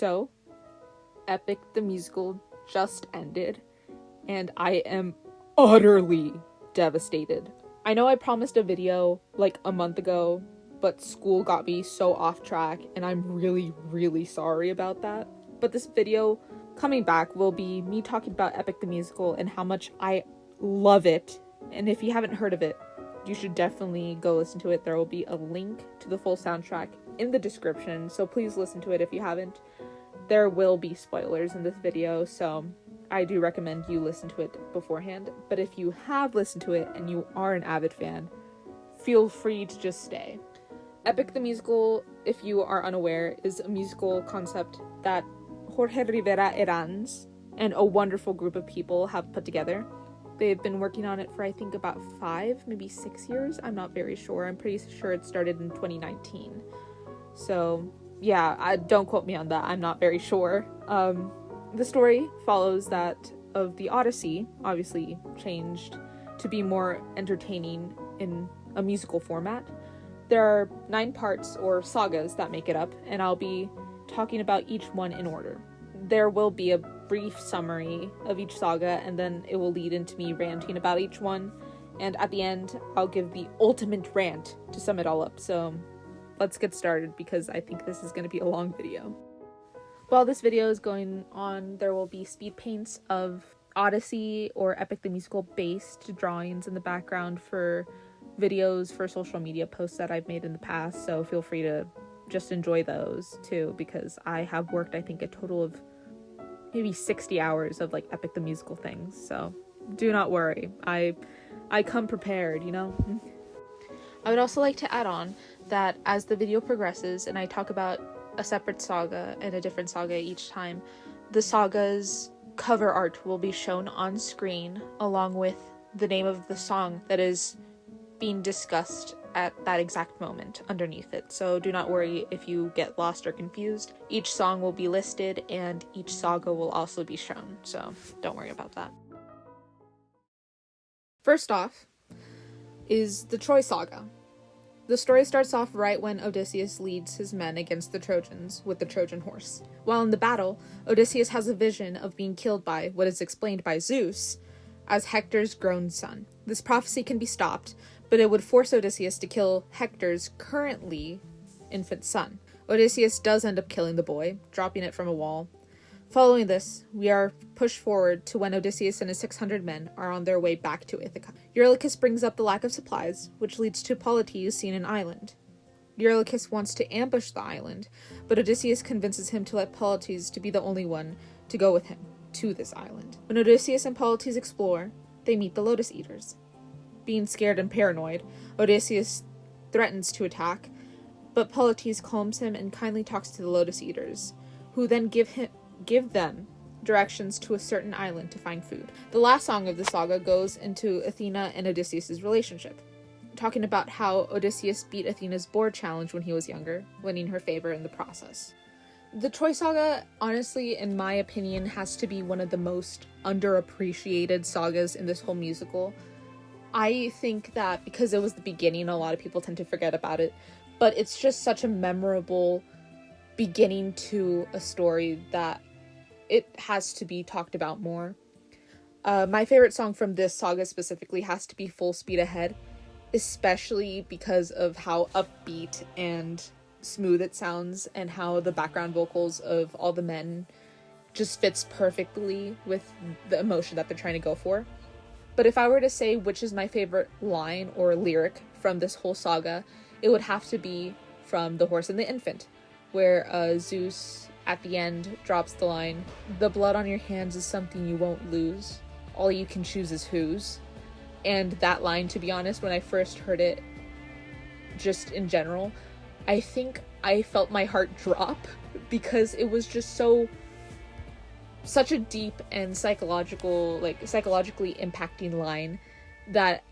So, Epic the Musical just ended, and I am utterly devastated. I know I promised a video like a month ago, but school got me so off track, and I'm really, really sorry about that. But this video coming back will be me talking about Epic the Musical and how much I love it. And if you haven't heard of it, you should definitely go listen to it. There will be a link to the full soundtrack in the description, so please listen to it if you haven't. There will be spoilers in this video, so I do recommend you listen to it beforehand. But if you have listened to it and you are an avid fan, feel free to just stay. Epic the Musical, if you are unaware, is a musical concept that Jorge Rivera Herranz and a wonderful group of people have put together. They've been working on it for I think about 5, maybe 6 years. I'm not very sure. I'm pretty sure it started in 2019. So yeah, don't quote me on that. I'm not very sure. The story follows that of the Odyssey, obviously changed to be more entertaining in a musical format. There are 9 parts or sagas that make it up, and I'll be talking about each one in order. There will be a brief summary of each saga, and then it will lead into me ranting about each one, and at the end I'll give the ultimate rant to sum it all up. So let's get started, because I think this is going to be a long video. While this video is going on, there will be speed paints of Odyssey or Epic the Musical based drawings in the background for videos for social media posts that I've made in the past, so feel free to just enjoy those too, because I have worked I think a total of maybe 60 hours of like Epic the Musical things, so do not worry. I come prepared, you know? I would also like to add on that as the video progresses and I talk about a separate saga and a different saga each time, the saga's cover art will be shown on screen along with the name of the song that is being discussed at that exact moment underneath it. So do not worry if you get lost or confused. Each song will be listed and each saga will also be shown, so don't worry about that. First off is the Troy Saga. The story starts off right when Odysseus leads his men against the Trojans with the Trojan horse. While in the battle, Odysseus has a vision of being killed by what is explained by Zeus as Hector's grown son. This prophecy can be stopped, but it would force Odysseus to kill Hector's currently infant son. Odysseus does end up killing the boy, dropping it from a wall. Following this, we are pushed forward to when Odysseus and his 600 men are on their way back to Ithaca. Eurylochus brings up the lack of supplies, which leads to Polites seeing an island. Eurylochus wants to ambush the island, but Odysseus convinces him to let Polites to be the only one to go with him to this island. When Odysseus and Polites explore, they meet the Lotus Eaters. Being scared and paranoid, Odysseus threatens to attack, but Polites calms him and kindly talks to the Lotus Eaters, who then give them directions to a certain island to find food. The last song of the saga goes into Athena and Odysseus' relationship, talking about how Odysseus beat Athena's board challenge when he was younger, winning her favor in the process. The Troy Saga, honestly, in my opinion, has to be one of the most underappreciated sagas in this whole musical. I think that because it was the beginning, a lot of people tend to forget about it, but it's just such a memorable beginning to a story that it has to be talked about more. My favorite song from this saga specifically has to be Full Speed Ahead, especially because of how upbeat and smooth it sounds and how the background vocals of all the men just fits perfectly with the emotion that they're trying to go for. But if I were to say which is my favorite line or lyric from this whole saga, it would have to be from The Horse and the Infant, where Zeus at the end drops the line, "The blood on your hands is something you won't lose. All you can choose is whose." And that line, to be honest, when I first heard it, just in general, I think I felt my heart drop, because it was just such a deep and psychologically impacting line that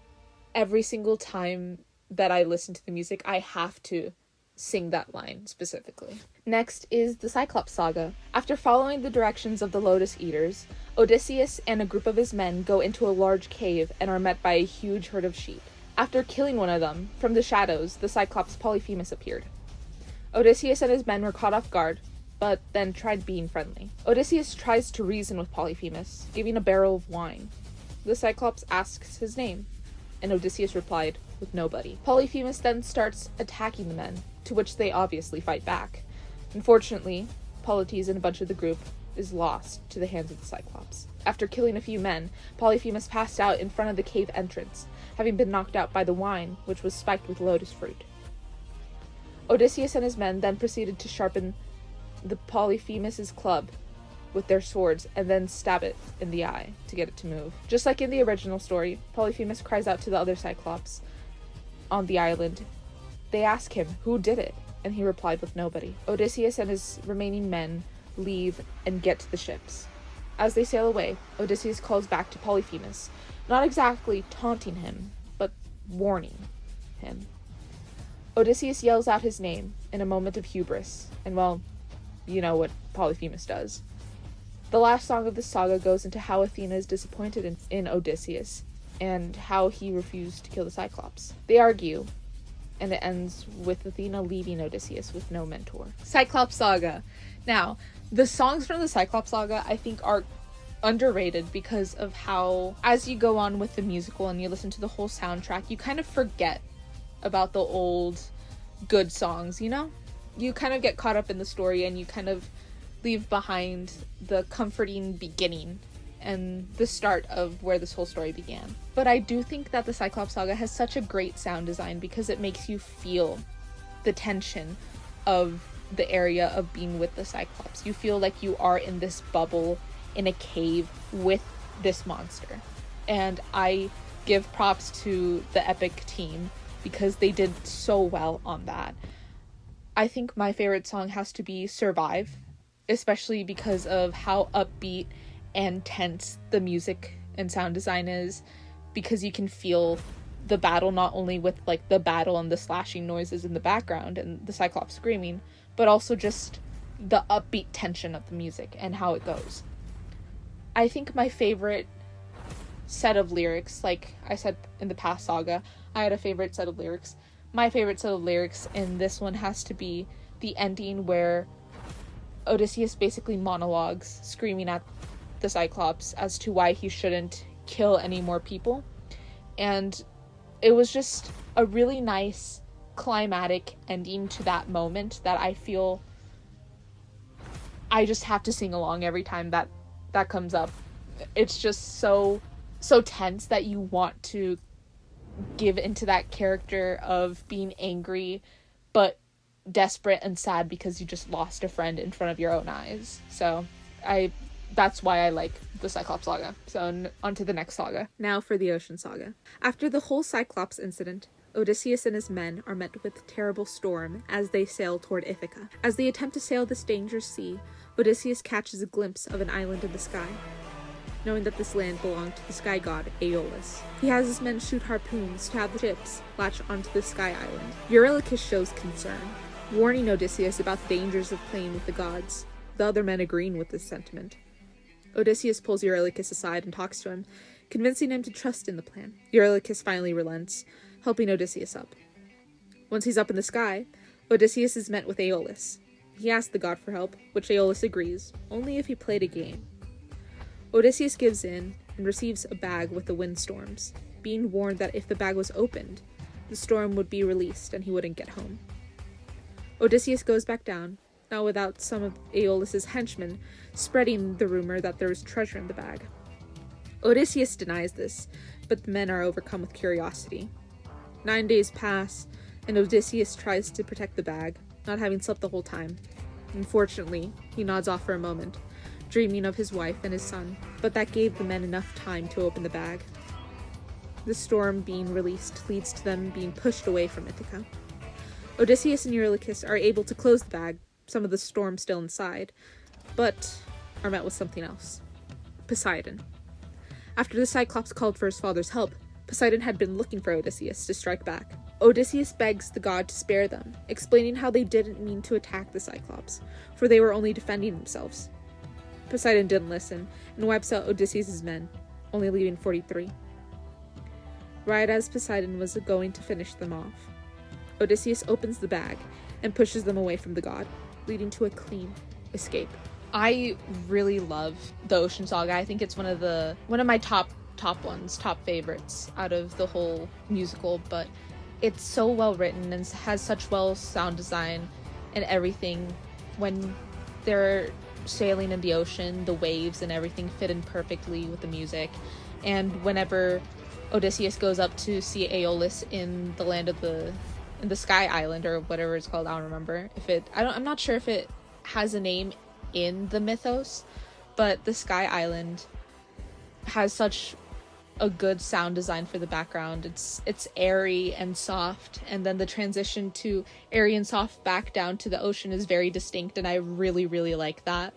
every single time that I listen to the music, I have to sing that line specifically. Next is the Cyclops Saga. After following the directions of the Lotus Eaters, Odysseus and a group of his men go into a large cave and are met by a huge herd of sheep. After killing one of them, from the shadows, the Cyclops Polyphemus appeared. Odysseus and his men were caught off guard, but then tried being friendly. Odysseus tries to reason with Polyphemus, giving a barrel of wine. The Cyclops asks his name, and Odysseus replied with nobody. Polyphemus then starts attacking the men, to which they obviously fight back. Unfortunately, Polites and a bunch of the group is lost to the hands of the Cyclops. After killing a few men, Polyphemus passed out in front of the cave entrance, having been knocked out by the wine, which was spiked with lotus fruit. Odysseus and his men then proceeded to sharpen the Polyphemus's club with their swords and then stab it in the eye to get it to move. Just like in the original story, Polyphemus cries out to the other Cyclops on the island. They ask him who did it, and he replied with nobody. Odysseus and his remaining men leave and get to the ships. As they sail away, Odysseus calls back to Polyphemus, not exactly taunting him, but warning him. Odysseus yells out his name in a moment of hubris, and well, you know what Polyphemus does. The last song of this saga goes into how Athena is disappointed in Odysseus, and how he refused to kill the Cyclops. They argue, and it ends with Athena leaving Odysseus with no mentor. Cyclops Saga. Now, the songs from the Cyclops Saga, I think, are underrated because of how, as you go on with the musical and you listen to the whole soundtrack, you kind of forget about the old good songs, you know? You kind of get caught up in the story and you kind of leave behind the comforting beginning and the start of where this whole story began. But I do think that the Cyclops Saga has such a great sound design because it makes you feel the tension of the area of being with the Cyclops. You feel like you are in this bubble in a cave with this monster. And I give props to the Epic team because they did so well on that. I think my favorite song has to be Survive, especially because of how upbeat and tense the music and sound design is, because you can feel the battle not only with like the battle and the slashing noises in the background and the Cyclops screaming, but also just the upbeat tension of the music and how it goes. I think my favorite set of lyrics, like I said in the past saga, I had a favorite set of lyrics. My favorite set of lyrics in this one has to be the ending where Odysseus basically monologues, screaming at the Cyclops as to why he shouldn't kill any more people. And it was just a really nice climatic ending to that moment that I feel I just have to sing along every time that comes up. It's just so tense that you want to give into that character of being angry but desperate and sad because you just lost a friend in front of your own eyes. So that's why I like the Cyclops Saga. So on to the next saga. Now for the Ocean Saga. After the whole Cyclops incident, Odysseus and his men are met with a terrible storm as they sail toward Ithaca. As they attempt to sail this dangerous sea, Odysseus catches a glimpse of an island in the sky, knowing that this land belonged to the sky god Aeolus. He has his men shoot harpoons to have the ships latch onto the sky island. Eurylochus shows concern, warning Odysseus about the dangers of playing with the gods, the other men agreeing with this sentiment. Odysseus pulls Eurylochus aside and talks to him, convincing him to trust in the plan. Eurylochus finally relents, helping Odysseus up. Once he's up in the sky, Odysseus is met with Aeolus. He asks the god for help, which Aeolus agrees, only if he played a game. Odysseus gives in and receives a bag with the windstorms, being warned that if the bag was opened, the storm would be released and he wouldn't get home. Odysseus goes back down, now without some of Aeolus's henchmen spreading the rumor that there is treasure in the bag. Odysseus denies this, but the men are overcome with curiosity. 9 days pass, and Odysseus tries to protect the bag, not having slept the whole time. Unfortunately, he nods off for a moment, dreaming of his wife and his son, but that gave the men enough time to open the bag. The storm being released leads to them being pushed away from Ithaca. Odysseus and Eurylochus are able to close the bag, some of the storm still inside, but are met with something else. Poseidon. After the Cyclops called for his father's help, Poseidon had been looking for Odysseus to strike back. Odysseus begs the god to spare them, explaining how they didn't mean to attack the Cyclops, for they were only defending themselves. Poseidon didn't listen, and wipes out Odysseus' men, only leaving 43. Right as Poseidon was going to finish them off, Odysseus opens the bag and pushes them away from the god, leading to a clean, escape. I really love the Ocean Saga. I think it's one of my top favorites out of the whole musical, but it's so well written and has such well sound design and everything. When they're sailing in the ocean, the waves and everything fit in perfectly with the music. And whenever Odysseus goes up to see Aeolus in the land of in the Sky Island, or whatever it's called, I don't remember. I'm not sure if it has a name in the mythos, but the Sky Island has such a good sound design for the background. It's airy and soft, and then the transition to airy and soft back down to the ocean is very distinct, and I really, really like that.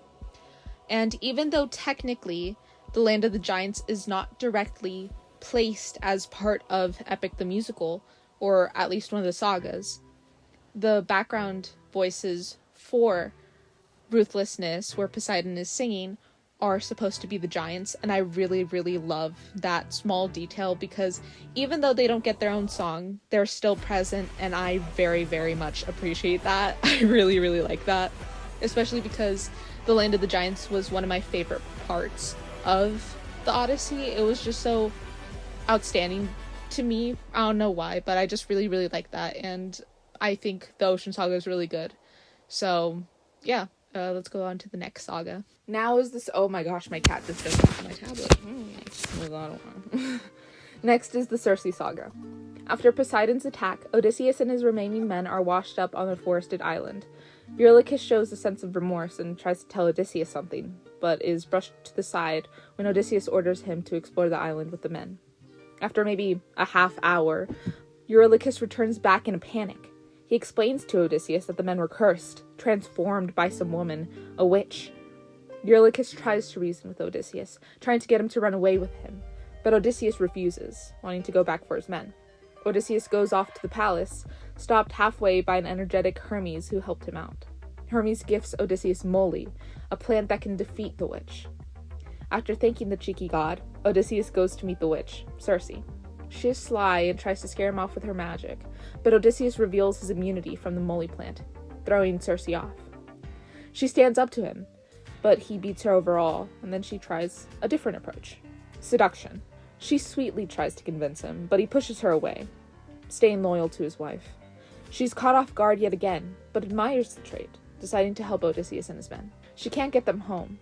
And even though technically the Land of the Giants is not directly placed as part of Epic the Musical, or at least one of the sagas, the background voices for Ruthlessness, where Poseidon is singing, are supposed to be the giants, and I really, really love that small detail, because even though they don't get their own song, they're still present, and I very, very much appreciate that. I really, really like that, especially because the Land of the Giants was one of my favorite parts of the Odyssey. It was just so outstanding to me. I don't know why, but I just really, really like that, and I think the Ocean Saga is really good. So yeah, let's go on to the next saga. Now is this— oh my gosh, my cat just jumped onto my tablet. Move on. Next is the Circe Saga. After Poseidon's attack, Odysseus and his remaining men are washed up on a forested island. Eurylochus shows a sense of remorse and tries to tell Odysseus something, but is brushed to the side when Odysseus orders him to explore the island with the men. After maybe a half hour, Eurylochus returns back in a panic. He explains to Odysseus that the men were cursed, transformed by some woman, a witch. Eurylochus tries to reason with Odysseus, trying to get him to run away with him, but Odysseus refuses, wanting to go back for his men. Odysseus goes off to the palace, stopped halfway by an energetic Hermes who helped him out. Hermes gifts Odysseus moly, a plant that can defeat the witch. After thanking the cheeky god, Odysseus goes to meet the witch, Circe. She is sly and tries to scare him off with her magic, but Odysseus reveals his immunity from the moly plant, throwing Circe off. She stands up to him, but he beats her overall, and then she tries a different approach: seduction. She sweetly tries to convince him, but he pushes her away, staying loyal to his wife. She's caught off guard yet again, but admires the trait, deciding to help Odysseus and his men. She can't get them home,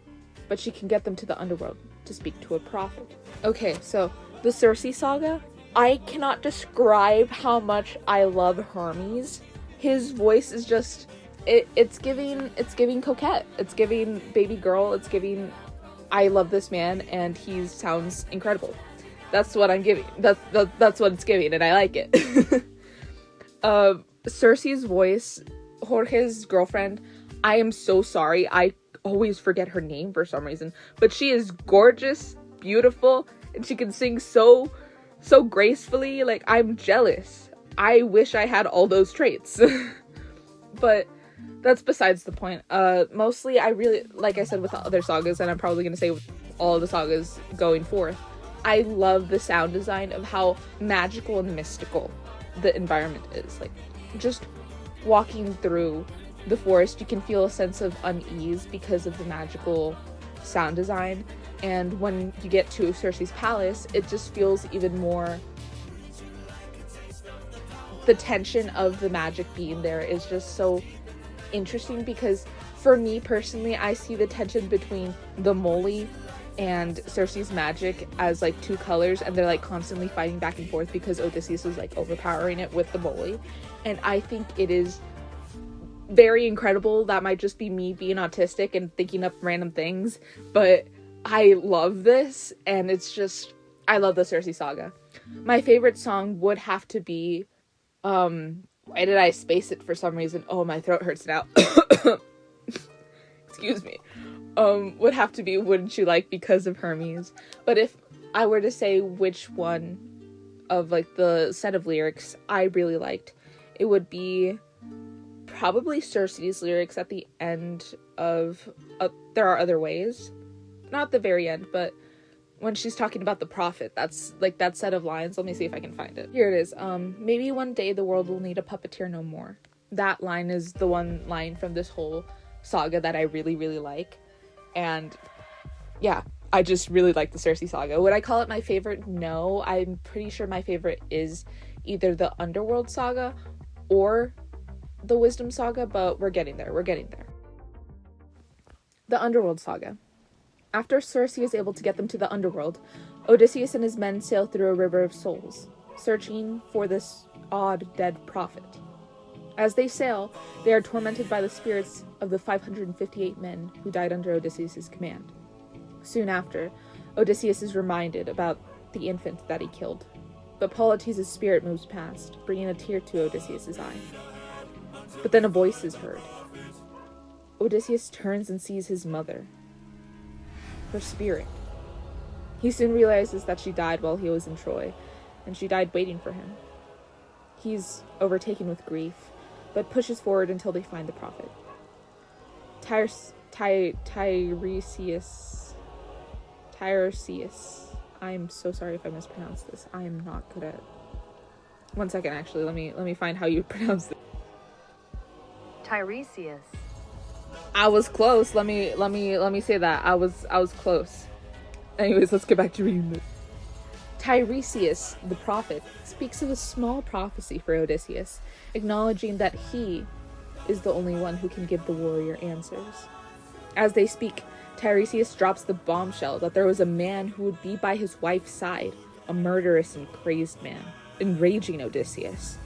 but she can get them to the Underworld to speak to a prophet. Okay, so the Circe Saga. I cannot describe how much I love Hermes. His voice is just— it's giving coquette. It's giving baby girl. It's giving I love this man and he sounds incredible. That's what I'm giving. That's what it's giving, and I like it. Circe's voice, Jorge's girlfriend, I am so sorry. I always forget her name for some reason, but she is gorgeous, beautiful, and she can sing so gracefully. Like, I'm jealous. I wish I had all those traits. But that's besides the point. Mostly I really, like I said with the other sagas, and I'm probably going to say with all of the sagas going forth, I love the sound design of how magical and mystical the environment is. Like, just walking through the forest, you can feel a sense of unease because of the magical sound design. And when you get to Circe's palace, it just feels even more— the tension of the magic being there is just so interesting, because for me personally, I see the tension between the moly and Circe's magic as like two colors, and they're like constantly fighting back and forth because Odysseus is like overpowering it with the moly. And I think it is very incredible. That might just be me being autistic and thinking up random things, but I love this, and it's just— I love the Circe Saga. My favorite song would have to be why did I space it for some reason? Oh, my throat hurts now. Excuse me. Would have to be Wouldn't You Like, because of Hermes. But if I were to say which one of like the set of lyrics I really liked, it would be probably Circe's lyrics at the end of There Are Other Ways. Not the very end, but when she's talking about the prophet, that's like that set of lines. Let me see if I can find it. Here it is. Maybe one day the world will need a puppeteer no more. That line is the one line from this whole saga that I really, really like. And yeah, I just really like the Circe Saga. Would I call it my favorite? No, I'm pretty sure my favorite is either the Underworld Saga or the Wisdom Saga, but we're getting there. The Underworld Saga. After Circe is able to get them to the underworld, Odysseus and his men sail through a river of souls, searching for this odd dead prophet. As they sail, they are tormented by the spirits of the 558 men who died under Odysseus' command. Soon after, Odysseus is reminded about the infant that he killed, but Polites' spirit moves past, bringing a tear to Odysseus' eye. But then a voice is heard. Odysseus turns and sees his mother, her spirit. He soon realizes that she died while he was in Troy, and she died waiting for him. He's overtaken with grief, but pushes forward until they find the prophet. Tiresias. I'm so sorry if I mispronounced this. I am not good at... One second, actually. Let me find how you pronounce it. Tiresias. I was close. Let me say that. I was close. Anyways, let's get back to reading this. Tiresias, the prophet, speaks of a small prophecy for Odysseus, acknowledging that he is the only one who can give the warrior answers. As they speak, Tiresias drops the bombshell that there was a man who would be by his wife's side, a murderous and crazed man, enraging Odysseus.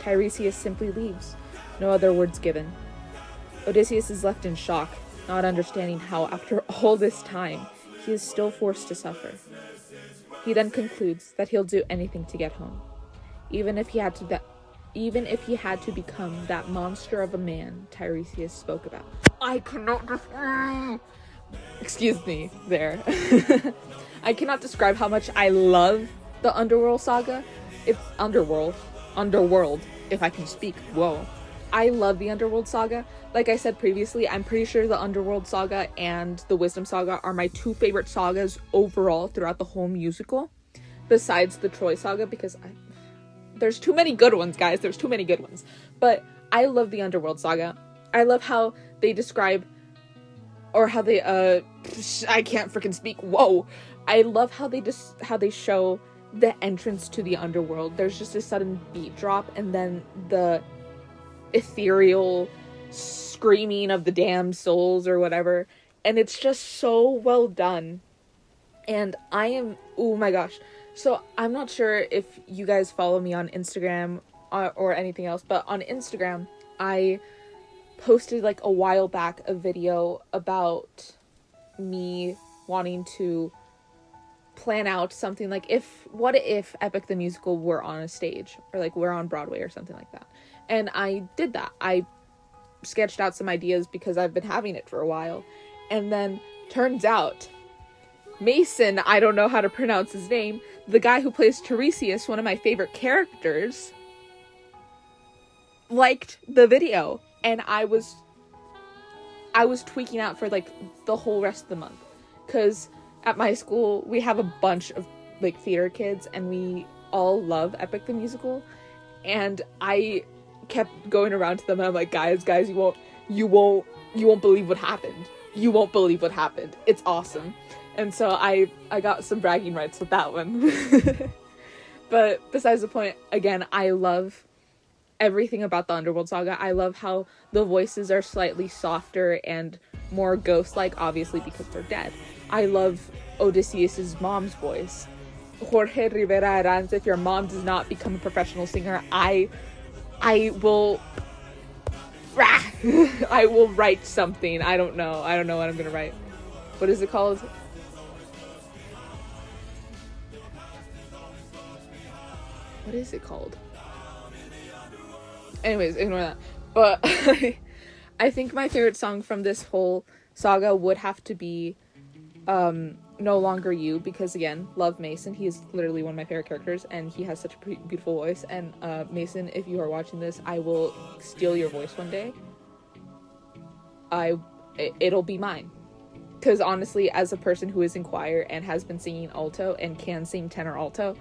Tiresias simply leaves, no other words given. Odysseus is left in shock, not understanding how, after all this time, he is still forced to suffer. He then concludes that he'll do anything to get home, even if he had to become that monster of a man Tiresias spoke about. I cannot excuse me there. I cannot describe how much I love the Underworld Saga. It's Underworld, if I can speak. Whoa. I love the Underworld Saga. Like I said previously, I'm pretty sure the Underworld Saga and the Wisdom Saga are my two favorite sagas overall throughout the whole musical, besides the Troy Saga, because there's too many good ones, guys. There's too many good ones. But I love the Underworld Saga. I love how they describe, or how they, I can't freaking speak. Whoa. I love how they show the entrance to the underworld. There's just a sudden beat drop, and then the ethereal screaming of the damned souls or whatever, and it's just so well done. And oh my gosh, so I'm not sure if you guys follow me on Instagram or anything else, but on Instagram I posted like a while back a video about me wanting to plan out something like, what if Epic the Musical were on a stage, or like we're on Broadway or something like that. And I did that. I sketched out some ideas because I've been having it for a while. And then turns out Mason, I don't know how to pronounce his name, the guy who plays Tiresias, one of my favorite characters, liked the video. And I was tweaking out for like the whole rest of the month. Because at my school, we have a bunch of like theater kids, and we all love Epic the Musical. And I kept going around to them, and I'm like, guys, you won't believe what happened. You won't believe what happened. It's awesome. And so I got some bragging rights with that one. But besides the point, again, I love everything about the Underworld Saga. I love how the voices are slightly softer and more ghost-like, obviously because they're dead. I love Odysseus' mom's voice. Jorge Rivera Aranz, if your mom does not become a professional singer, I will I will write something. I don't know what I'm gonna write. What is it called? What is it called? Anyways, ignore that. But I think my favorite song from this whole saga would have to be No Longer You, because again, love Mason. He is literally one of my favorite characters, and he has such a beautiful voice. And Mason, if you are watching this, I will steal your voice one day. It'll be mine. Because honestly, as a person who is in choir and has been singing alto and can sing tenor alto,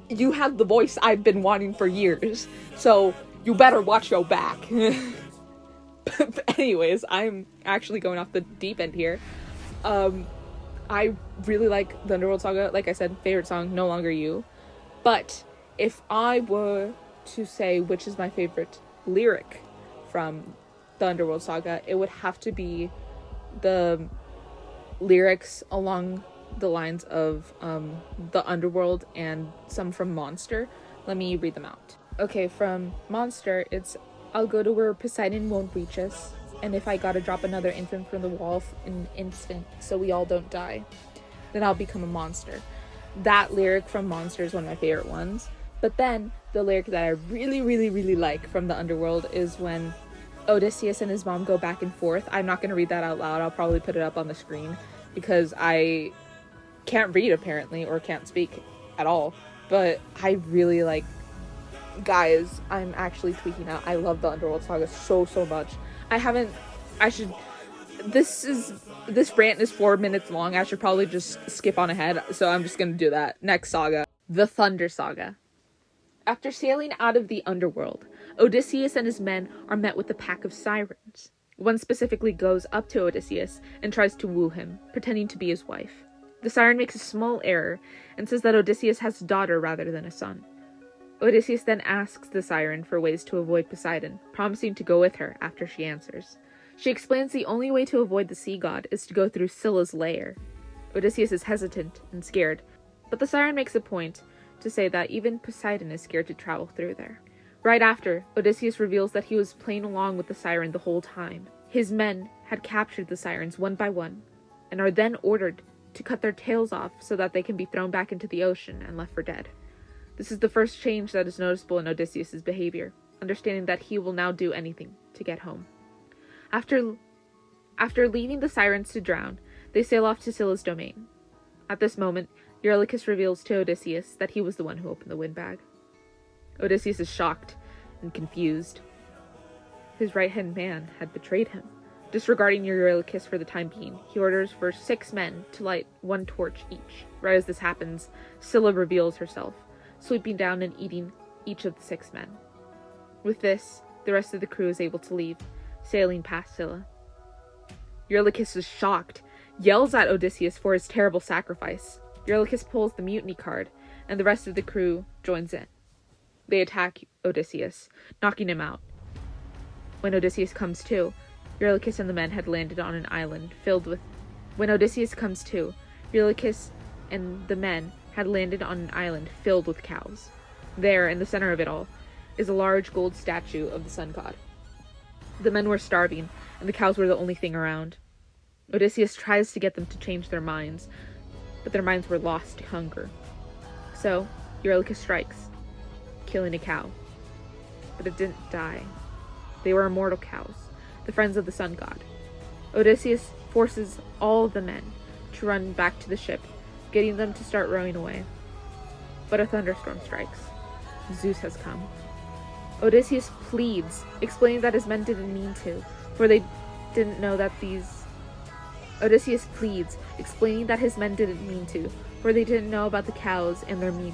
you have the voice I've been wanting for years. So you better watch your back. Anyways, I'm actually going off the deep end here. I really like the Underworld Saga. Like I said, favorite song, No Longer You. But if I were to say which is my favorite lyric from the Underworld Saga, it would have to be the lyrics along the lines of the Underworld and some from Monster. Let me read them out. Okay, from Monster, it's, I'll go to where Poseidon won't reach us, and if I gotta drop another infant from the wall in an instant so we all don't die, then I'll become a monster. That lyric from Monster is one of my favorite ones. But then the lyric that I really, really, really like from the Underworld is when Odysseus and his mom go back and forth. I'm not going to read that out loud. I'll probably put it up on the screen because I can't read apparently, or can't speak at all. But I really like, guys, I'm actually tweaking out. I love the Underworld Saga so much. This rant is 4 minutes long. I should probably just skip on ahead, so I'm just gonna do that. Next saga. The Thunder Saga. After sailing out of the underworld, Odysseus and his men are met with a pack of sirens. One specifically goes up to Odysseus and tries to woo him, pretending to be his wife. The siren makes a small error and says that Odysseus has a daughter rather than a son. Odysseus then asks the siren for ways to avoid Poseidon, promising to go with her after she answers. She explains the only way to avoid the sea god is to go through Scylla's lair. Odysseus is hesitant and scared, but the siren makes a point to say that even Poseidon is scared to travel through there. Right after, Odysseus reveals that he was playing along with the siren the whole time. His men had captured the sirens one by one, and are then ordered to cut their tails off so that they can be thrown back into the ocean and left for dead. This is the first change that is noticeable in Odysseus' behavior, understanding that he will now do anything to get home. After leaving the sirens to drown, they sail off to Scylla's domain. At this moment, Eurylochus reveals to Odysseus that he was the one who opened the windbag. Odysseus is shocked and confused. His right-hand man had betrayed him. Disregarding Eurylochus for the time being, he orders for 6 men to light 1 torch each. Right as this happens, Scylla reveals herself, swooping down and eating each of the 6 men. With this, the rest of the crew is able to leave, sailing past Scylla. Eurylochus is shocked, yells at Odysseus for his terrible sacrifice. Eurylochus pulls the mutiny card, and the rest of the crew joins in. They attack Odysseus, knocking him out. When Odysseus comes to, Eurylochus and the men had landed on an island filled with... When Odysseus comes to, Eurylochus and the men had landed on an island filled with cows. There, in the center of it all, is a large gold statue of the sun god. The men were starving, and the cows were the only thing around. Odysseus tries to get them to change their minds, but their minds were lost to hunger. So, Eurylochus strikes, killing a cow. But it didn't die. They were immortal cows, the friends of the sun god. Odysseus forces all of the men to run back to the ship, getting them to start rowing away. But a thunderstorm strikes. Zeus has come. Odysseus pleads, explaining that his men didn't mean to, for they didn't know that Odysseus pleads, explaining that his men didn't mean to, for they didn't know about the cows and their meaning.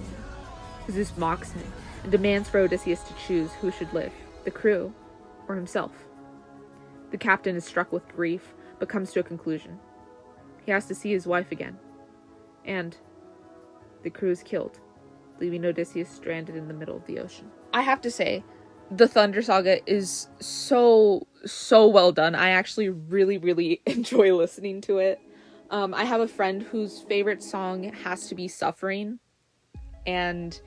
Zeus mocks him and demands for Odysseus to choose who should live, the crew or himself. The captain is struck with grief, but comes to a conclusion. He has to see his wife again. And the crew is killed, leaving Odysseus stranded in the middle of the ocean. I have to say, the Thunder Saga is so well done. I actually really enjoy listening to it. I have a friend whose favorite song has to be Suffering, and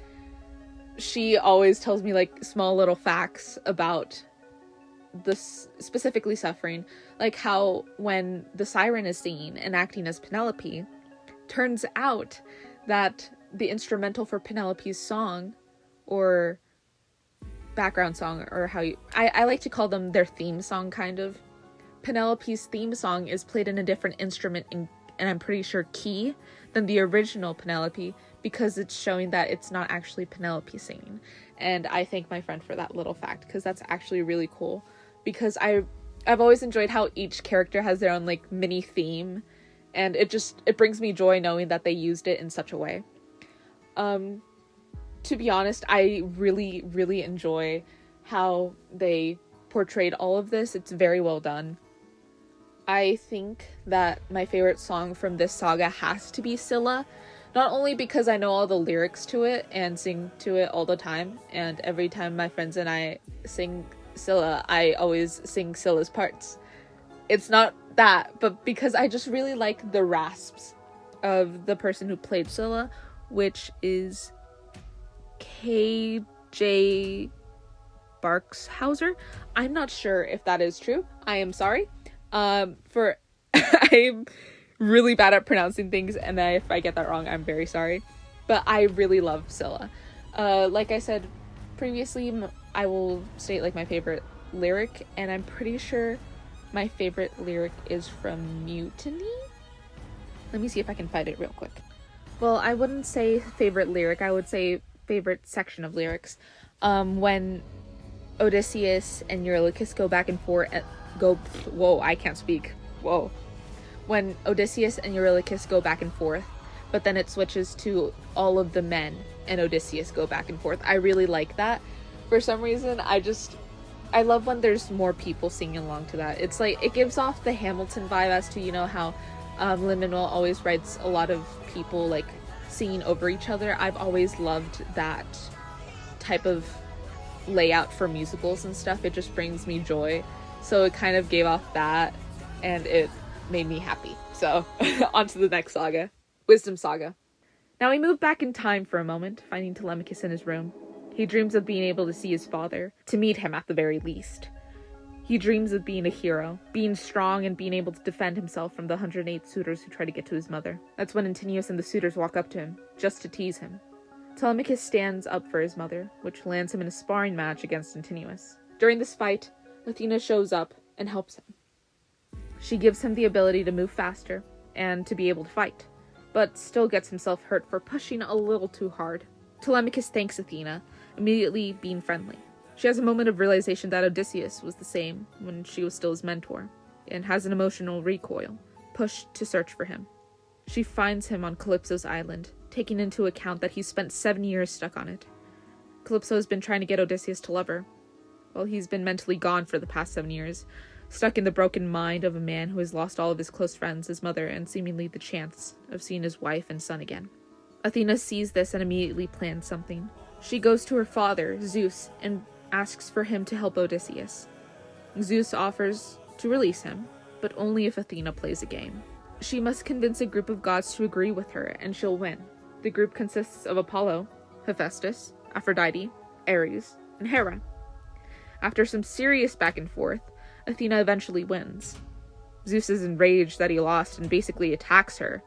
she always tells me like small little facts about this, specifically Suffering, like how when the siren is singing and acting as Penelope, turns out that the instrumental for Penelope's song, or background song, or how I like to call them their theme song, kind of. Penelope's theme song is played in a different instrument, and I'm pretty sure key, than the original Penelope, because it's showing that it's not actually Penelope singing. And I thank my friend for that little fact, because that's actually really cool, because I've always enjoyed how each character has their own like mini theme, and it brings me joy knowing that they used it in such a way. To be honest, I really enjoy how they portrayed all of this. It's very well done. I think that my favorite song from this saga has to be Scylla. Not only because I know all the lyrics to it and sing to it all the time, and every time my friends and I sing Scylla, I always sing Scylla's parts. It's not that, but because I just really like the rasps of the person who played Scylla, which is KJ Barkshauser. I'm not sure if that is true. I am sorry. I'm really bad at pronouncing things, and if I get that wrong, I'm very sorry. But I really love Scylla. Like I said previously, I will state like my favorite lyric, and I'm pretty sure my favorite lyric is from Mutiny. Let me see if I can find it real quick. Well, I wouldn't say favorite lyric. I would say favorite section of lyrics. When Odysseus and Eurylochus go back and forth. I can't speak. When Odysseus and Eurylochus go back and forth, but then it switches to all of the men and Odysseus go back and forth. I really like that. For some reason, I love when there's more people singing along to that. It's like, it gives off the Hamilton vibe as to, you know, how Lin-Manuel always writes a lot of people like singing over each other. I've always loved that type of layout for musicals and stuff. It just brings me joy. So it kind of gave off that, and it made me happy. So, on to the next saga. Wisdom Saga. Now we move back in time for a moment, finding Telemachus in his room. He dreams of being able to see his father, to meet him at the very least. He dreams of being a hero, being strong and being able to defend himself from the 108 suitors who try to get to his mother. That's when Antinous and the suitors walk up to him, just to tease him. Telemachus stands up for his mother, which lands him in a sparring match against Antinous. During this fight, Athena shows up and helps him. She gives him the ability to move faster and to be able to fight, but still gets himself hurt for pushing a little too hard. Telemachus thanks Athena, immediately being friendly. She has a moment of realization that Odysseus was the same when she was still his mentor, and has an emotional recoil, pushed to search for him. She finds him on Calypso's island, taking into account that he's spent 7 years stuck on it. Calypso has been trying to get Odysseus to love her. Well, he's been mentally gone for the past 7 years, stuck in the broken mind of a man who has lost all of his close friends, his mother, and seemingly the chance of seeing his wife and son again. Athena sees this and immediately plans something. She goes to her father, Zeus, and asks for him to help Odysseus. Zeus offers to release him, but only if Athena plays a game. She must convince a group of gods to agree with her, and she'll win. The group consists of Apollo, Hephaestus, Aphrodite, Ares, and Hera. After some serious back and forth, Athena eventually wins. Zeus is enraged that he lost and basically attacks her,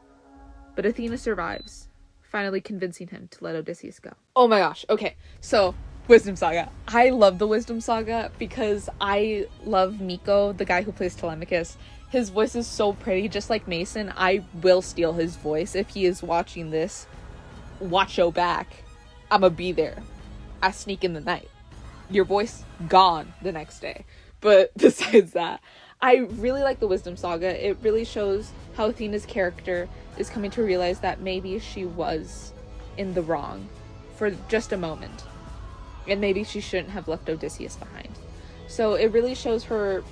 but Athena survives, finally convincing him to let Odysseus go. Oh my gosh, okay, so Wisdom Saga. I love the Wisdom Saga because I love Miko, the guy who plays Telemachus. His voice is so pretty, just like Mason. I will steal his voice. If he is watching this, watch your back. I'ma be there. I sneak in the night. Your voice gone the next day. But besides that, I really like the Wisdom Saga. It really shows how Athena's character is coming to realize that maybe she was in the wrong for just a moment. And maybe she shouldn't have left Odysseus behind. So it really shows her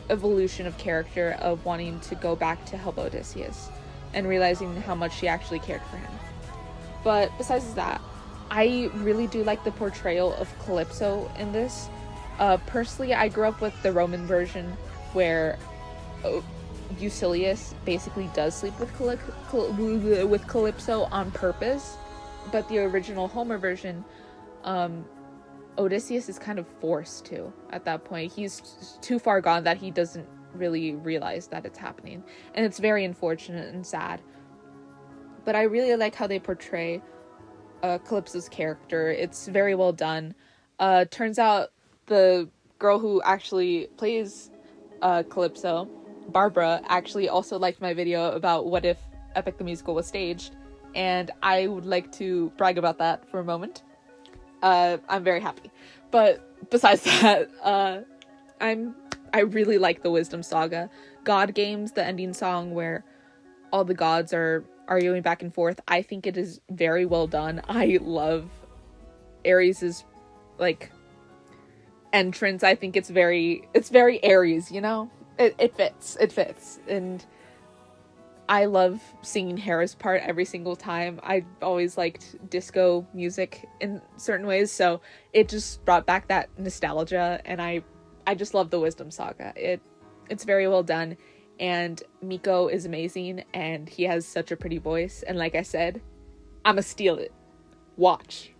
evolution of character of wanting to go back to help Odysseus and realizing how much she actually cared for him. But besides that, I really do like the portrayal of Calypso in this. Personally, I grew up with the Roman version where Eucilius basically does sleep with Calypso on purpose. But the original Homer version, Odysseus is kind of forced to at that point. He's too far gone that he doesn't really realize that it's happening. And it's very unfortunate and sad. But I really like how they portray Calypso's character. It's very well done. Turns out the girl who actually plays Calypso, Barbara, actually also liked my video about what if Epic the Musical was staged. And I would like to brag about that for a moment. I'm very happy. But besides that, I really like the Wisdom Saga. God Games, the ending song where all the gods are arguing back and forth, I think it is very well done. I love Ares's, like, entrance. I think it's very Aries, you know? It fits. And I love singing Hera's part every single time. I always liked disco music in certain ways, so it just brought back that nostalgia, and I just love the Wisdom Saga. It's very well done, and Miko is amazing, and he has such a pretty voice, and like I said, I'ma steal it. Watch.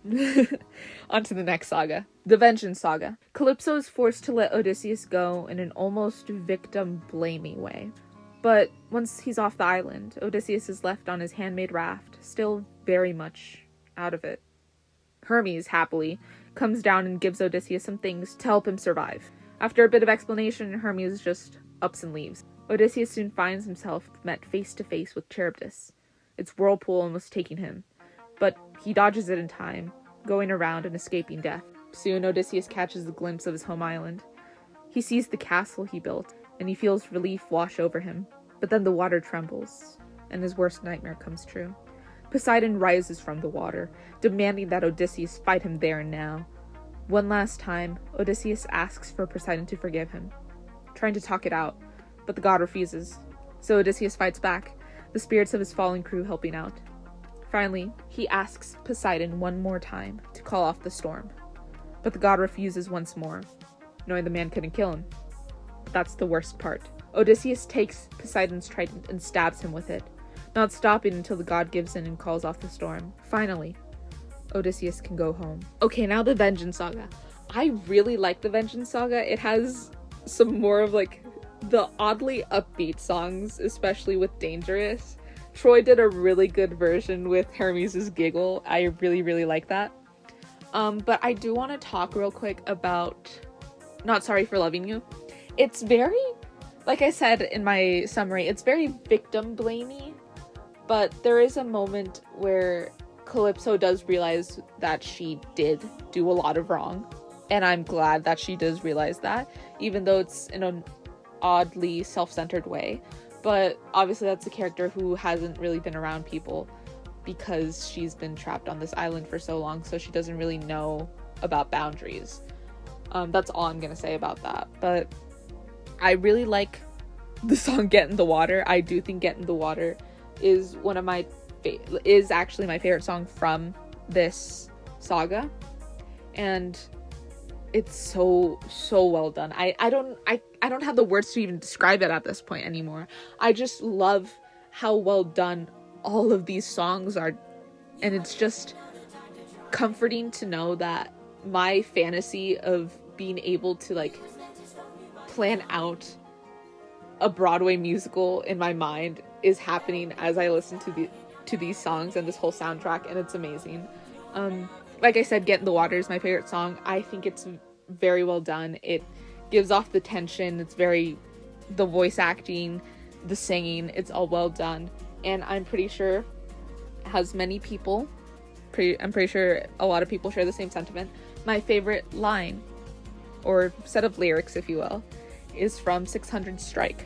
On to the next saga. The Vengeance Saga. Calypso is forced to let Odysseus go in an almost victim-blaming way. But once he's off the island, Odysseus is left on his handmade raft, still very much out of it. Hermes, happily, comes down and gives Odysseus some things to help him survive. After a bit of explanation, Hermes just ups and leaves. Odysseus soon finds himself met face to face with Charybdis, its whirlpool almost taking him. But he dodges it in time, going around and escaping death. Soon, Odysseus catches a glimpse of his home island. He sees the castle he built, and he feels relief wash over him. But then the water trembles, and his worst nightmare comes true. Poseidon rises from the water, demanding that Odysseus fight him there and now. One last time, Odysseus asks for Poseidon to forgive him, trying to talk it out, but the god refuses. So Odysseus fights back, the spirits of his fallen crew helping out. Finally, he asks Poseidon one more time to call off the storm, but the god refuses once more, knowing the man couldn't kill him. But that's the worst part. Odysseus takes Poseidon's trident and stabs him with it, not stopping until the god gives in and calls off the storm. Finally, Odysseus can go home. Okay, now the Vengeance Saga. I really like the Vengeance Saga. It has some more of like the oddly upbeat songs, especially with Dangerous. Troy did a really good version with Hermes' Giggle. I really, really like that. But I do want to talk real quick about Not Sorry for Loving You. It's very, like I said in my summary, it's very victim-blamey, but there is a moment where Calypso does realize that she did do a lot of wrong, and I'm glad that she does realize that, even though it's in an oddly self-centered way. But obviously that's a character who hasn't really been around people because she's been trapped on this island for so long, so she doesn't really know about boundaries. That's all I'm gonna say about that. But I really like the song Get in the Water. I do think Get in the Water is is actually my favorite song from this saga, and it's so well done. I don't have the words to even describe it at this point anymore. I just love how well done all of these songs are, and it's just comforting to know that my fantasy of being able to like plan out a Broadway musical in my mind is happening as I listen to these songs and this whole soundtrack, and it's amazing. Like I said, Get in the Water is my favorite song. I think it's very well done. It gives off the tension. It's the voice acting, the singing, it's all well done. And I'm pretty sure has many people, I'm pretty sure a lot of people share the same sentiment. My favorite line, or set of lyrics, if you will, is from 600 Strike.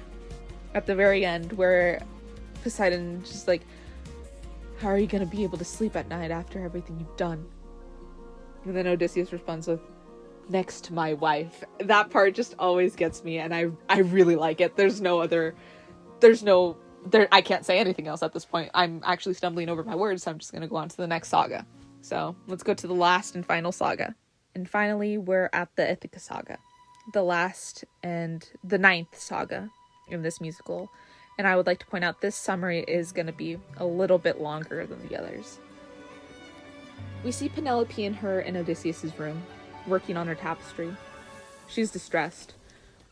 At the very end, where Poseidon just like, how are you going to be able to sleep at night after everything you've done? And then Odysseus responds with, next to my wife. That part just always gets me, and I really like it. I can't say anything else at this point. I'm actually stumbling over my words, so I'm just going to go on to the next saga. So let's go to the last and final saga. And finally, we're at the Ithaca Saga, the last and the 9th saga in this musical. And I would like to point out this summary is going to be a little bit longer than the others. We see Penelope and her in Odysseus' room, working on her tapestry. She's distressed,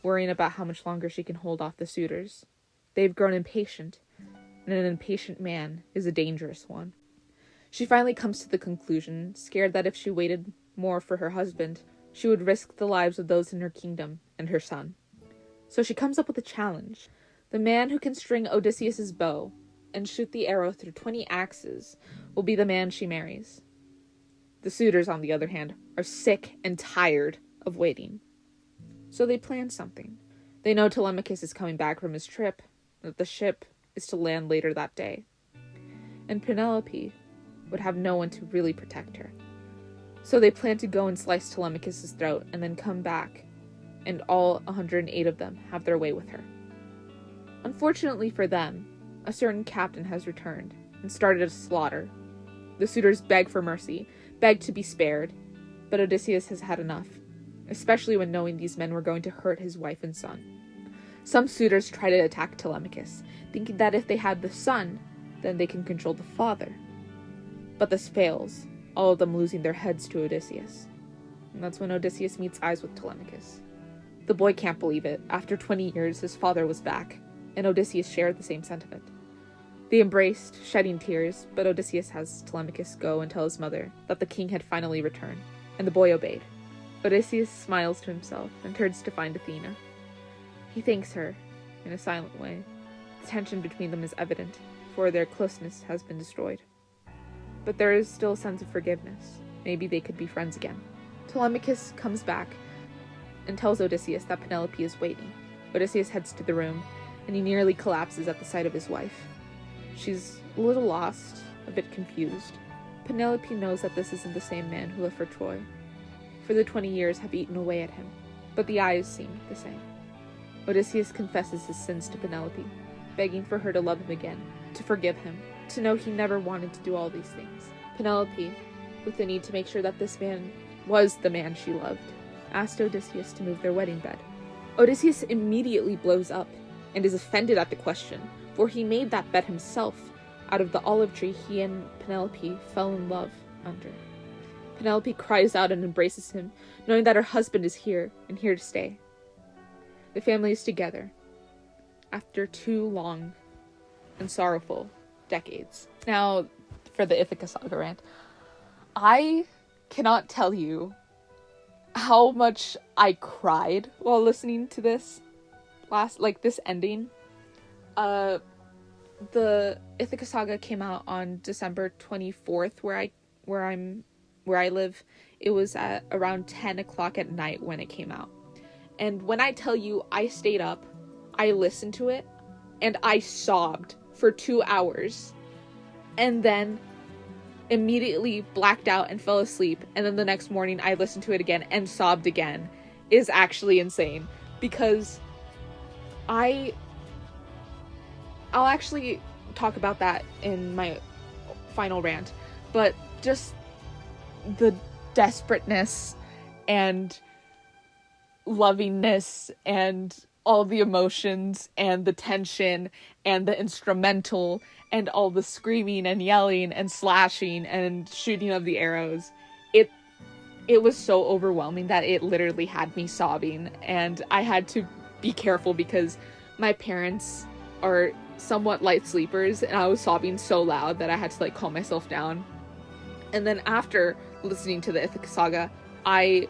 worrying about how much longer she can hold off the suitors. They've grown impatient, and an impatient man is a dangerous one. She finally comes to the conclusion, scared that if she waited more for her husband, she would risk the lives of those in her kingdom and her son. So she comes up with a challenge. The man who can string Odysseus' bow and shoot the arrow through 20 axes will be the man she marries. The suitors, on the other hand, are sick and tired of waiting. So they plan something. They know Telemachus is coming back from his trip, that the ship is to land later that day. And Penelope would have no one to really protect her. So they plan to go and slice Telemachus' throat and then come back, and all 108 of them have their way with her. Unfortunately for them, a certain captain has returned and started a slaughter. The suitors beg for mercy, beg to be spared, but Odysseus has had enough, especially when knowing these men were going to hurt his wife and son. Some suitors try to attack Telemachus, thinking that if they had the son, then they can control the father. But this fails, all of them losing their heads to Odysseus. And that's when Odysseus meets eyes with Telemachus. The boy can't believe it. After 20 years, his father was back, and Odysseus shared the same sentiment. They embraced, shedding tears, but Odysseus has Telemachus go and tell his mother that the king had finally returned, and the boy obeyed. Odysseus smiles to himself and turns to find Athena. He thanks her, in a silent way. The tension between them is evident, for their closeness has been destroyed. But there is still a sense of forgiveness. Maybe they could be friends again. Telemachus comes back and tells Odysseus that Penelope is waiting. Odysseus heads to the room, and he nearly collapses at the sight of his wife. She's a little lost, a bit confused. Penelope knows that this isn't the same man who left for Troy, for the 20 years have eaten away at him, but the eyes seem the same. Odysseus confesses his sins to Penelope, begging for her to love him again, to forgive him, to know he never wanted to do all these things. Penelope, with the need to make sure that this man was the man she loved, asked Odysseus to move their wedding bed. Odysseus immediately blows up and is offended at the question, for he made that bed himself out of the olive tree he and Penelope fell in love under. Penelope cries out and embraces him, knowing that her husband is here and here to stay. The family is together after 2 long and sorrowful decades. Now, for the Ithaca Saga rant. I cannot tell you how much I cried while listening to this this ending. The Ithaca Saga came out on December 24th where I live. It was at around 10 o'clock at night when it came out. And when I tell you I stayed up, I listened to it, and I sobbed for 2 hours. And then immediately blacked out and fell asleep. And then the next morning I listened to it again and sobbed again. Is actually insane. Because I'll actually talk about that in my final rant. But just the desperateness and lovingness and all the emotions and the tension and the instrumental and all the screaming and yelling and slashing and shooting of the arrows, it was so overwhelming that it literally had me sobbing, and I had to be careful because my parents are somewhat light sleepers, and I was sobbing so loud that I had to calm myself down. And then after listening to the Ithaca Saga, I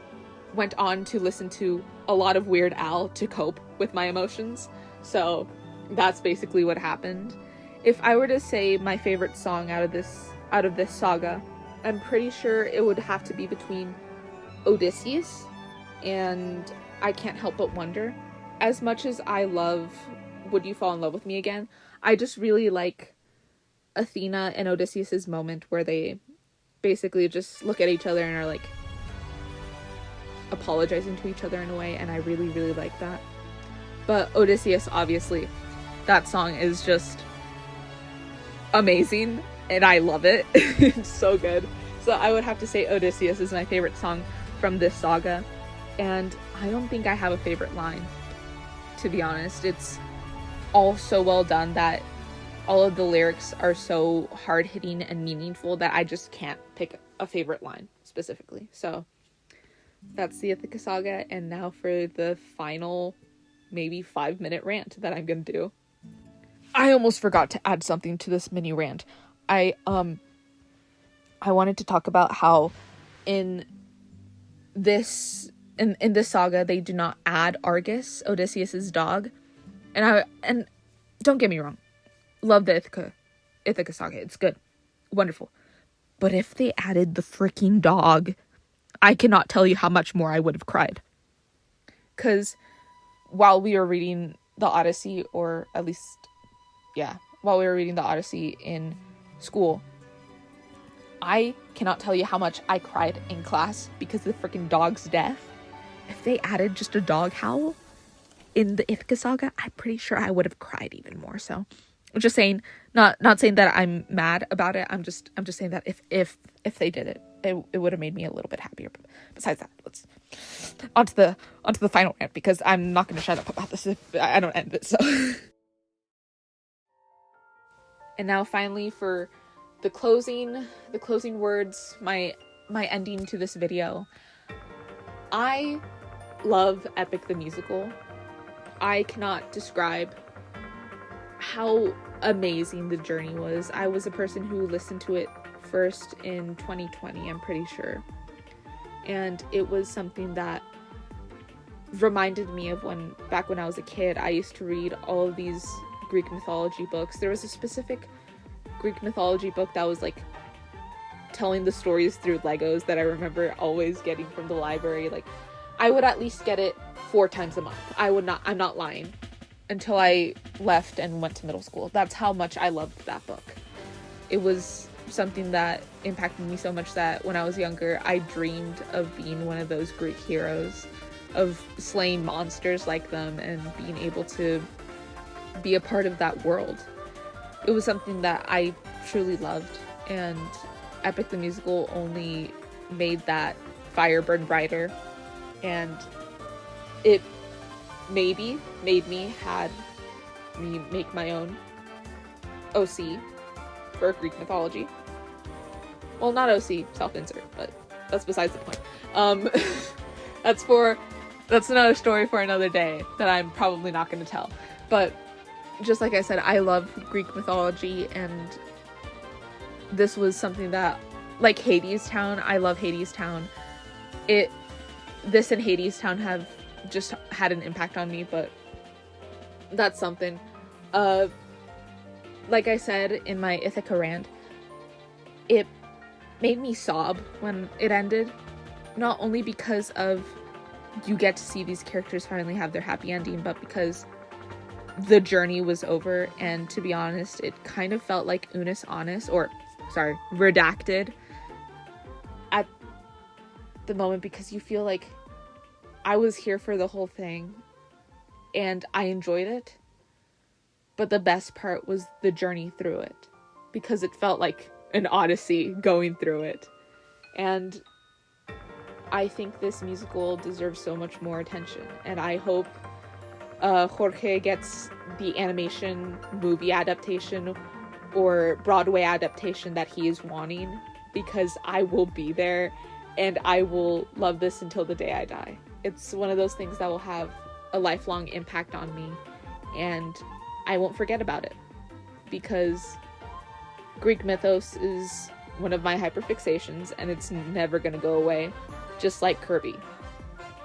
went on to listen to a lot of Weird Al to cope with my emotions. So that's basically what happened. If I were to say my favorite song out of this saga, I'm pretty sure it would have to be between Odysseus and I Can't Help But Wonder. As much as I love Would You Fall in Love with Me Again, I just really like Athena and Odysseus's moment where they basically just look at each other and are apologizing to each other in a way, and I really, really like that. But Odysseus, obviously, that song is just amazing, and I love it. It's so good. So I would have to say Odysseus is my favorite song from this saga, and I don't think I have a favorite line, to be honest. It's all so well done that all of the lyrics are so hard-hitting and meaningful that I just can't pick a favorite line specifically. So that's the Ithaca Saga, and now for the final maybe 5-minute rant that I'm gonna do. I almost forgot to add something to this mini rant. I wanted to talk about how in this saga they do not add Argus, Odysseus's dog. And don't get me wrong, love the Ithaca Saga. It's good. Wonderful. But if they added the freaking dog, I cannot tell you how much more I would have cried. Because while we were reading the Odyssey, or at least, while we were reading the Odyssey in school, I cannot tell you how much I cried in class because of the freaking dog's death. If they added just a dog howl in the Ithaca Saga, I'm pretty sure I would have cried even more. So I'm just saying, not saying that I'm mad about it. I'm just saying that if they did it, it would have made me a little bit happier. But besides that, let's onto the final rant, because I'm not going to shut up about this if I don't end it. So and now finally for the closing words, my ending to this video. I love Epic the Musical. I cannot describe how amazing the journey was. I was a person who listened to it first in 2020, I'm pretty sure. And it was something that reminded me of back when I was a kid, I used to read all of these Greek mythology books. There was a specific Greek mythology book that was like telling the stories through Legos that I remember always getting from the library. Like, I would at least get it 4 times a month. I'm not lying. Until I left and went to middle school. That's how much I loved that book. It was something that impacted me so much that when I was younger, I dreamed of being one of those Greek heroes, of slaying monsters like them and being able to be a part of that world. It was something that I truly loved, and Epic the Musical only made that fire burn brighter, and it maybe made me make my own OC for Greek mythology. Well, not OC, self-insert, but that's besides the point. That's another story for another day that I'm probably not going to tell. But just like I said, I love Greek mythology, and this was something that, like Hades Town, I love Hades Town. This and Hades Town have just had an impact on me, but that's something. Like I said in my Ithaca rant, it made me sob when it ended, not only because of you get to see these characters finally have their happy ending, but because the journey was over. And to be honest, it kind of felt like redacted at the moment, because you feel like I was here for the whole thing and I enjoyed it, but the best part was the journey through it, because it felt like an odyssey going through it. And I think this musical deserves so much more attention, and I hope Jorge gets the animation movie adaptation or Broadway adaptation that he is wanting, because I will be there and I will love this until the day I die. It's one of those things that will have a lifelong impact on me, and I won't forget about it, because Greek mythos is one of my hyperfixations, and it's never gonna go away. Just like Kirby.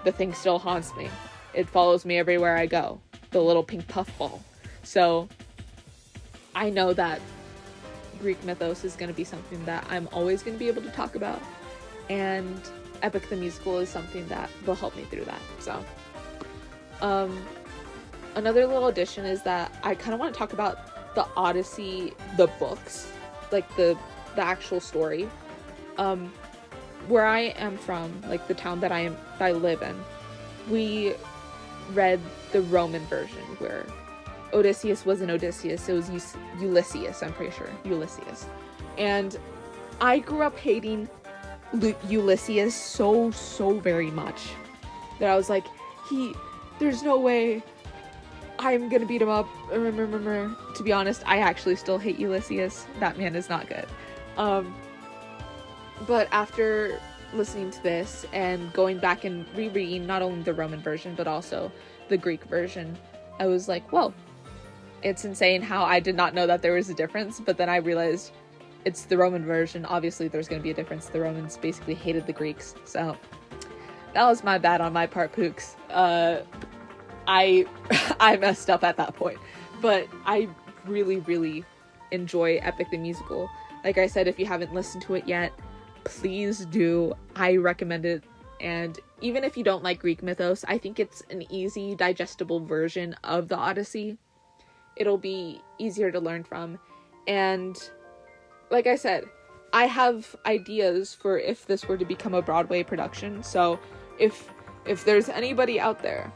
The thing still haunts me. It follows me everywhere I go. The little pink puffball. So I know that Greek mythos is going to be something that I'm always going to be able to talk about, and Epic the Musical is something that will help me through that. So another little addition is that I kind of want to talk about the Odyssey, the books, like the actual story. Where I am from, like the town that I live in, we read the Roman version where Odysseus wasn't Odysseus, it was Ulysses, I'm pretty sure, Ulysses. And I grew up hating Ulysses so very much that I was like, there's no way I'm gonna beat him up. To be honest, I actually still hate Ulysses. That man is not good. But after listening to this and going back and rereading not only the Roman version but also the Greek version, I was like, whoa, it's insane how I did not know that there was a difference. But then I realized it's the Roman version. Obviously there's going to be a difference. The Romans basically hated the Greeks. So that was my bad on my part, Pooks. I messed up at that point. But I really enjoy Epic the Musical. Like I said, if you haven't listened to it yet, please do. I recommend it. And even if you don't like Greek mythos, I think it's an easy, digestible version of the Odyssey. It'll be easier to learn from. And like I said, I have ideas for if this were to become a Broadway production. So if there's anybody out there,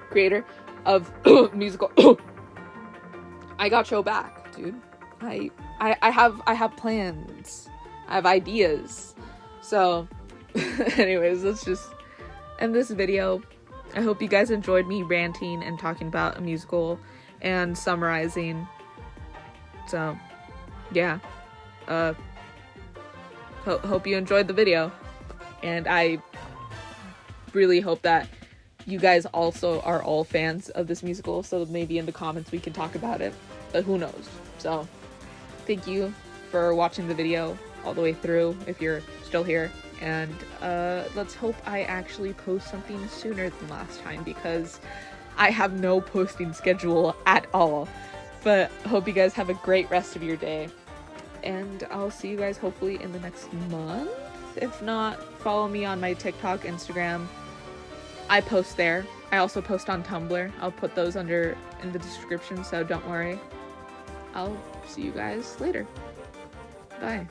creator of musical, I got your back, dude. I have plans. I have ideas. So anyways, let's just end this video. I hope you guys enjoyed me ranting and talking about a musical and summarizing. So yeah, hope you enjoyed the video, and I really hope that you guys also are all fans of this musical, so maybe in the comments we can talk about it, but who knows. So thank you for watching the video all the way through if you're still here, and let's hope I actually post something sooner than last time, because I have no posting schedule at all. But hope you guys have a great rest of your day, and I'll see you guys hopefully in the next month. If not, follow me on my TikTok, Instagram. I post there. I also post on Tumblr. I'll put those in the description, so don't worry. I'll see you guys later. Bye.